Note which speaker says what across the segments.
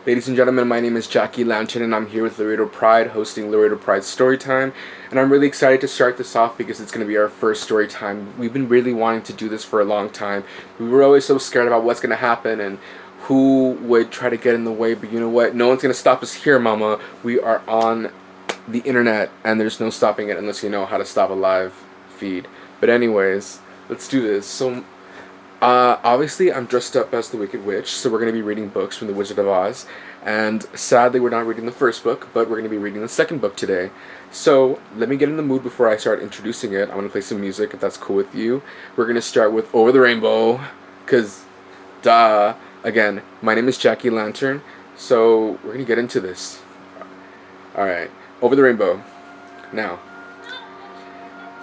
Speaker 1: Ladies and gentlemen, my name is Jackie Lantern and I'm here with Laredo Pride, hosting Laredo Pride Storytime. And I'm really excited to start this off because it's going to be our first story time. We've been really wanting to do this for a long time. We were always so scared about what's going to happen and who would try to get in the way, but you know what? No one's going to stop us here, mama. We are on the internet and there's no stopping it unless you know how to stop a live feed. But anyways, let's do this. Obviously, I'm dressed up as the Wicked Witch, so we're going to be reading books from The Wizard of Oz. And sadly, we're not reading the first book, but we're going to be reading the second book today. So, let me get in the mood before I start introducing it. I'm going to play some music, if that's cool with you. We're going to start with Over the Rainbow, because, duh. Again, my name is Jackie Lantern, so we're going to get into this. Alright, Over the Rainbow. Now,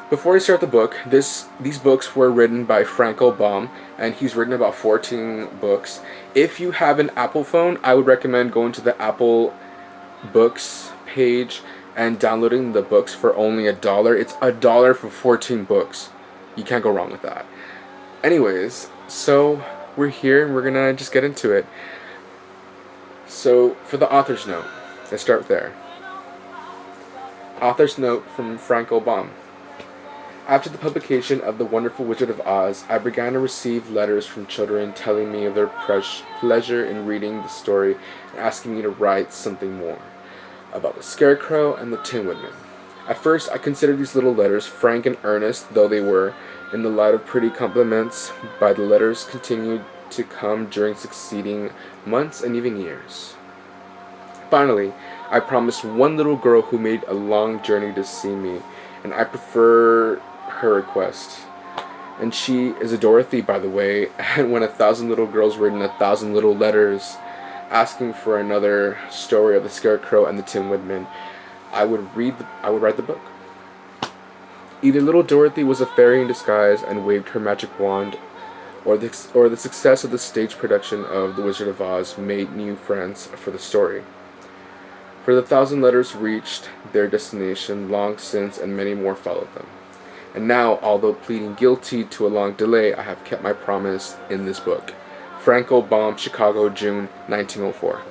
Speaker 1: before I start the book, these books were written by Frank L. Baum, and he's written about 14 books. If you have an Apple phone, I would recommend going to the Apple Books page and downloading the books for only $1. It's $1 for 14 books. You can't go wrong with that. Anyways, so we're here and we're gonna just get into it. So, for the author's note, let's start there. Author's note from Frank L. Baum. After the publication of The Wonderful Wizard of Oz, I began to receive letters from children telling me of their pleasure in reading the story and asking me to write something more about the Scarecrow and the Tin Woodman. At first, I considered these little letters frank and earnest though they were, in the light of pretty compliments, but the letters continued to come during succeeding months and even years. Finally, I promised one little girl who made a long journey to see me, and I prefer her request. And she is a Dorothy, by the way, and when 1,000 little girls written 1,000 little letters asking for another story of the Scarecrow and the Tin Woodman, I would write the book. Either little Dorothy was a fairy in disguise and waved her magic wand, or the success of the stage production of The Wizard of Oz made new friends for the story. For the 1,000 letters reached their destination long since, and many more followed them. And now, although pleading guilty to a long delay, I have kept my promise in this book. Frank L. Baum, Chicago, June 1904.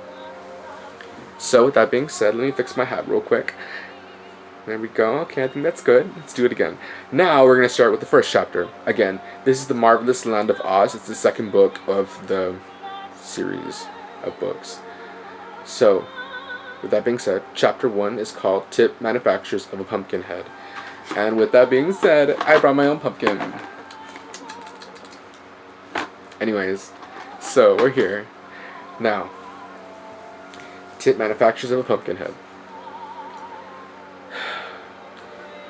Speaker 1: So, with that being said, let me fix my hat real quick. There we go. Okay, I think that's good. Let's do it again. Now, we're going to start with the first chapter. Again, this is The Marvelous Land of Oz. It's the second book of the series of books. So, with that being said, chapter 1 is called Tip Manufactures of a Pumpkin Head. And with that being said, I brought my own pumpkin. Anyways, so we're here. Now, Tip Manufactures of a Pumpkin Head.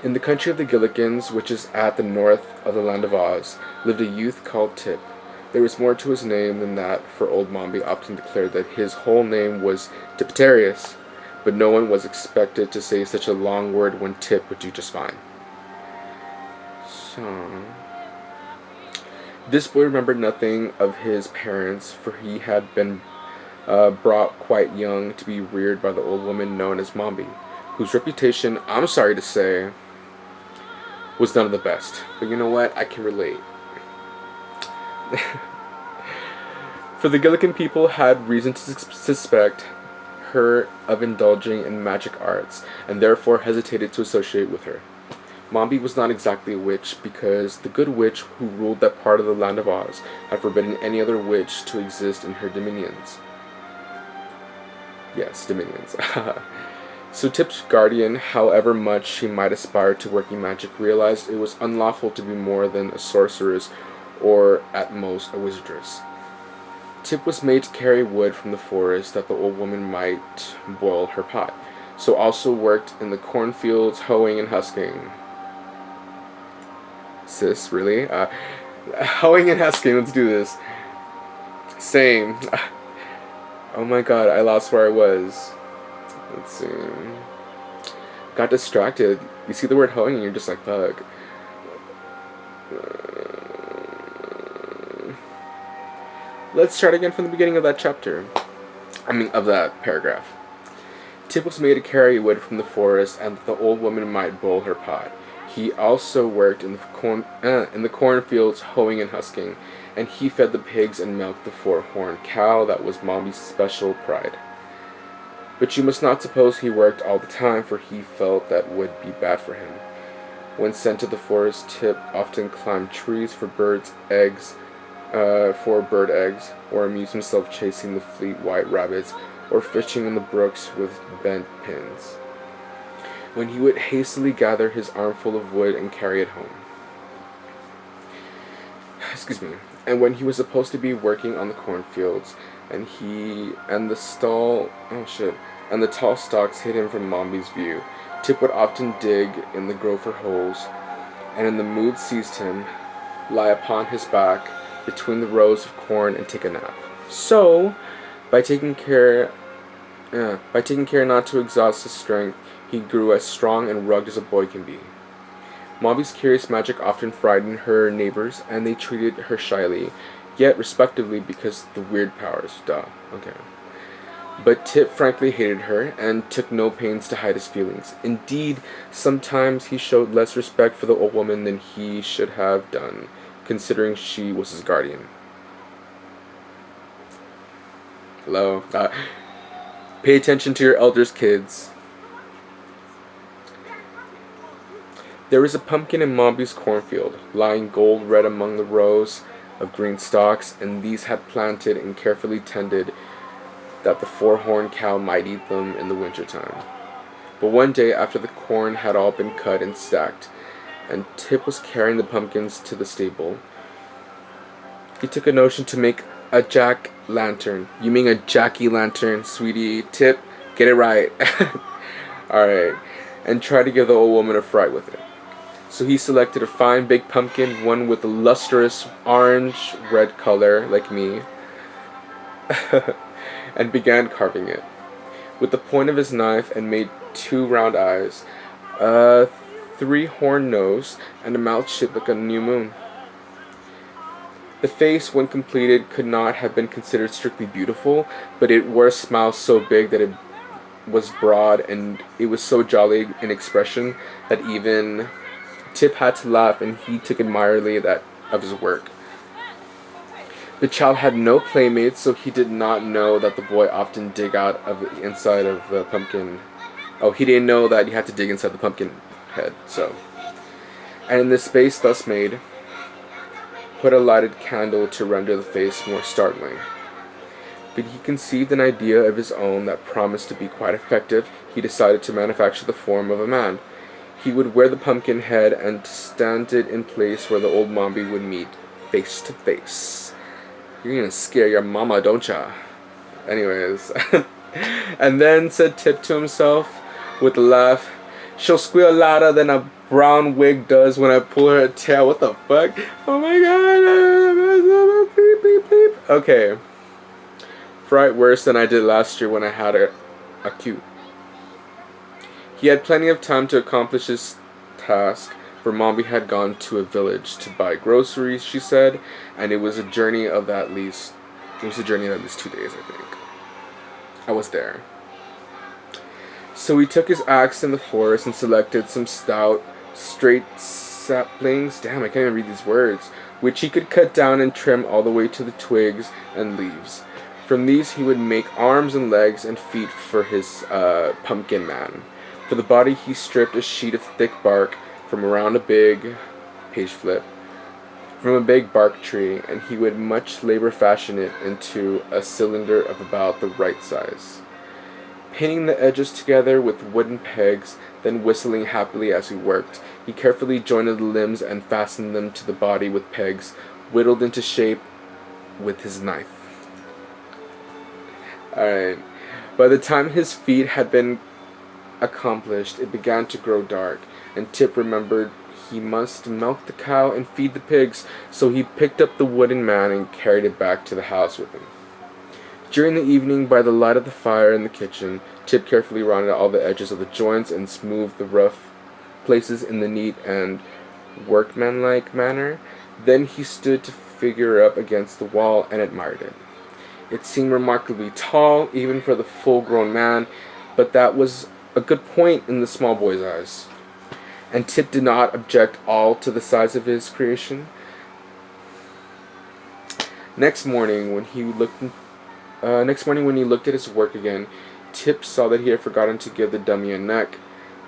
Speaker 1: In the country of the Gillikins, which is at the north of the Land of Oz, lived a youth called Tip. There was more to his name than that, for old Mombi often declared that his whole name was Tipitarius, but no one was expected to say such a long word when Tip would do just fine. So, this boy remembered nothing of his parents, for he had been brought quite young to be reared by the old woman known as Mombi, whose reputation, I'm sorry to say, was none of the best. But you know what? I can relate. For the Gillikin people had reason to suspect her of indulging in magic arts, and therefore hesitated to associate with her. Mombi was not exactly a witch, because the good witch who ruled that part of the Land of Oz had forbidden any other witch to exist in her dominions. Yes, dominions. So Tip's guardian, however much she might aspire to working magic, realized it was unlawful to be more than a sorceress, or at most a wizardess. Tip was made to carry wood from the forest that the old woman might boil her pot, so also worked in the cornfields, hoeing and husking. Sis, really? Hoeing and husking, let's do this. Same. Oh my god, I lost where I was. Let's see. Got distracted. You see the word hoeing and you're just like, fuck. Let's start again from the beginning of that chapter. Of that paragraph. Tip was made to carry wood from the forest, and that the old woman might boil her pot. He also worked in the cornfields, hoeing and husking, and he fed the pigs and milked the four-horned cow that was Mommy's special pride. But you must not suppose he worked all the time, for he felt that would be bad for him. When sent to the forest, Tip often climbed trees for bird eggs, or amused himself chasing the fleet white rabbits, or fishing in the brooks with bent pins, when he would hastily gather his armful of wood and carry it home. Excuse me. And when he was supposed to be working on the cornfields, and the tall stalks hid him from Mommy's view, Tip would often dig in the gopher holes, and in the mood seized him, lie upon his back between the rows of corn and take a nap. So, by taking care not to exhaust his strength, he grew as strong and rugged as a boy can be. Mommy's curious magic often frightened her neighbors, and they treated her shyly, yet respectfully because the weird powers. Okay. But Tip frankly hated her, and took no pains to hide his feelings. Indeed, sometimes he showed less respect for the old woman than he should have done, considering she was his guardian. Hello? Pay attention to your elders, kids. There was a pumpkin in Mommy's cornfield, lying gold-red among the rows of green stalks, and these had planted and carefully tended that the four-horned cow might eat them in the winter-time. But one day, after the corn had all been cut and stacked, and Tip was carrying the pumpkins to the stable, he took a notion to make a jack-lantern. You mean a jacky-lantern, sweetie? Tip, get it right. Alright. And try to give the old woman a fright with it. So he selected a fine big pumpkin, one with a lustrous orange-red color, like me, and began carving it with the point of his knife, and made 2 round eyes, a 3-horned nose, and a mouth shaped like a new moon. The face, when completed, could not have been considered strictly beautiful, but it wore a smile so big that it was broad, and it was so jolly in expression that even Tip had to laugh, and he took admiringly of his work. The child had no playmates, so he did not know that the boy often dig out of the inside of the pumpkin. Oh, he didn't know that he had to dig inside the pumpkin head, so. And in the space thus made, put a lighted candle to render the face more startling. But he conceived an idea of his own that promised to be quite effective. He decided to manufacture the form of a man. He would wear the pumpkin head and stand it in place where the old Mommy would meet face to face. You're gonna scare your mama, don't ya? Anyways. And then said Tip to himself with a laugh, she'll squeal louder than a brown wig does when I pull her tail. What the fuck? Oh my god. Beep, beep, beep. Okay. Fright worse than I did last year when I had a cute. He had plenty of time to accomplish his task, for Mommy had gone to a village to buy groceries, she said, and it was a journey of at least 2 days, I think. I was there. So he took his axe in the forest and selected some stout, straight saplings, damn, I can't even read these words, which he could cut down and trim all the way to the twigs and leaves. From these he would make arms and legs and feet for his pumpkin man. For the body he stripped a sheet of thick bark from around a big from a big bark tree, and he would much labor fashion it into a cylinder of about the right size. Pinning the edges together with wooden pegs, then whistling happily as he worked, he carefully jointed the limbs and fastened them to the body with pegs, whittled into shape with his knife. Alright. By the time his feat had been accomplished, it began to grow dark, and Tip remembered he must milk the cow and feed the pigs, so he picked up the wooden man and carried it back to the house with him. During the evening, by the light of the fire in the kitchen, Tip carefully rounded all the edges of the joints and smoothed the rough places in the neat and workmanlike manner. Then he stood to figure up against the wall and admired it. It seemed remarkably tall, even for the full-grown man, but that was a good point in the small boy's eyes. And Tip did not object all to the size of his creation. Next morning when he looked at his work again, Tip saw that he had forgotten to give the dummy a neck,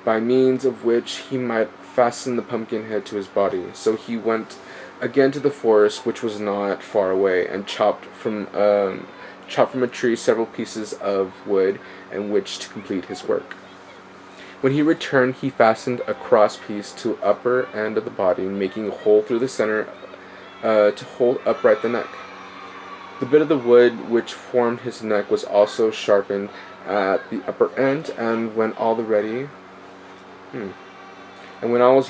Speaker 1: by means of which he might fasten the pumpkin head to his body. So he went again to the forest, which was not far away, and chopped from a tree several pieces of wood in which to complete his work. When he returned, he fastened a cross piece to the upper end of the body, making a hole through the center to hold upright the neck. The bit of the wood which formed his neck was also sharpened at the upper end, and when all was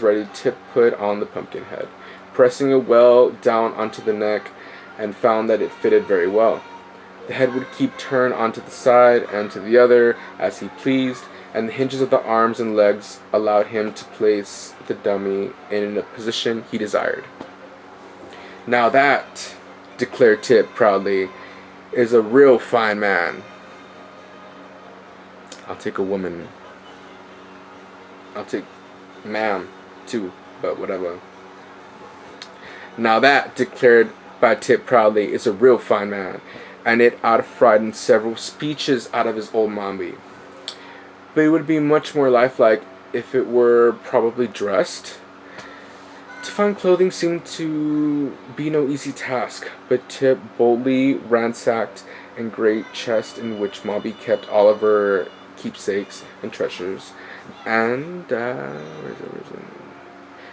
Speaker 1: ready, Tip put on the pumpkin head, pressing it well down onto the neck, and found that it fitted very well. The head would keep turned onto the side and to the other as he pleased, and the hinges of the arms and legs allowed him to place the dummy in a position he desired. "Now that," declared Tip proudly, "is a real fine man." I'll take a woman. I'll take ma'am, too, but whatever. "Now that," declared by Tip proudly, "is a real fine man," and it out-frightened several speeches out of his old mommy. But it would be much more lifelike if it were probably dressed. To find clothing seemed to be no easy task, but Tip boldly ransacked a great chest in which Mombi kept all of her keepsakes and treasures, and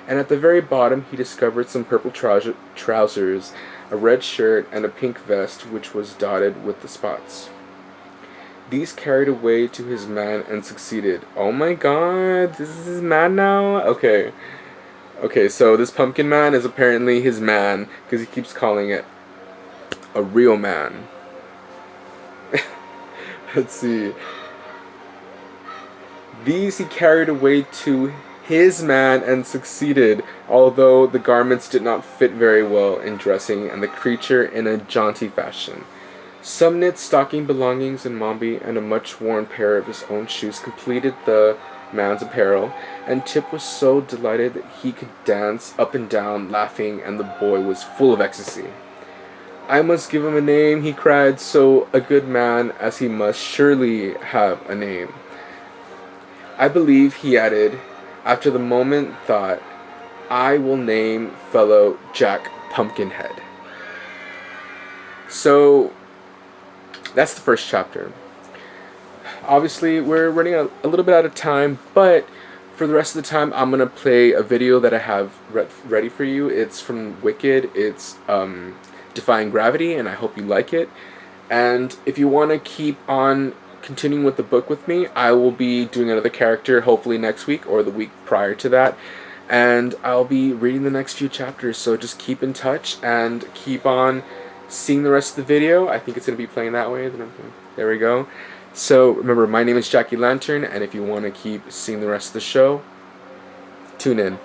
Speaker 1: at the very bottom he discovered some purple trousers, a red shirt, and a pink vest which was dotted with the spots. These carried away to his man and succeeded. Oh my god, this is his man now? Okay, so this pumpkin man is apparently his man, because he keeps calling it a real man. Let's see. These he carried away to his man and succeeded, although the garments did not fit very well in dressing and the creature in a jaunty fashion. Some knit stocking belongings in Mombi and a much worn pair of his own shoes completed the man's apparel, and Tip was so delighted that he could dance up and down laughing, and the boy was full of ecstasy. "I must give him a name," he cried, "so a good man as he must surely have a name. I believe," he added, after the moment thought, "I will name fellow Jack Pumpkinhead." So that's the first chapter. Obviously, we're running a little bit out of time, but for the rest of the time, I'm going to play a video that I have ready for you. It's from Wicked. It's Defying Gravity, and I hope you like it. And if you want to keep on continuing with the book with me, I will be doing another character hopefully next week or the week prior to that. And I'll be reading the next few chapters, so just keep in touch and keep on seeing the rest of the video. I think it's going to be playing that way. There we go. So remember, my name is Jackie Lantern, and if you want to keep seeing the rest of the show, tune in.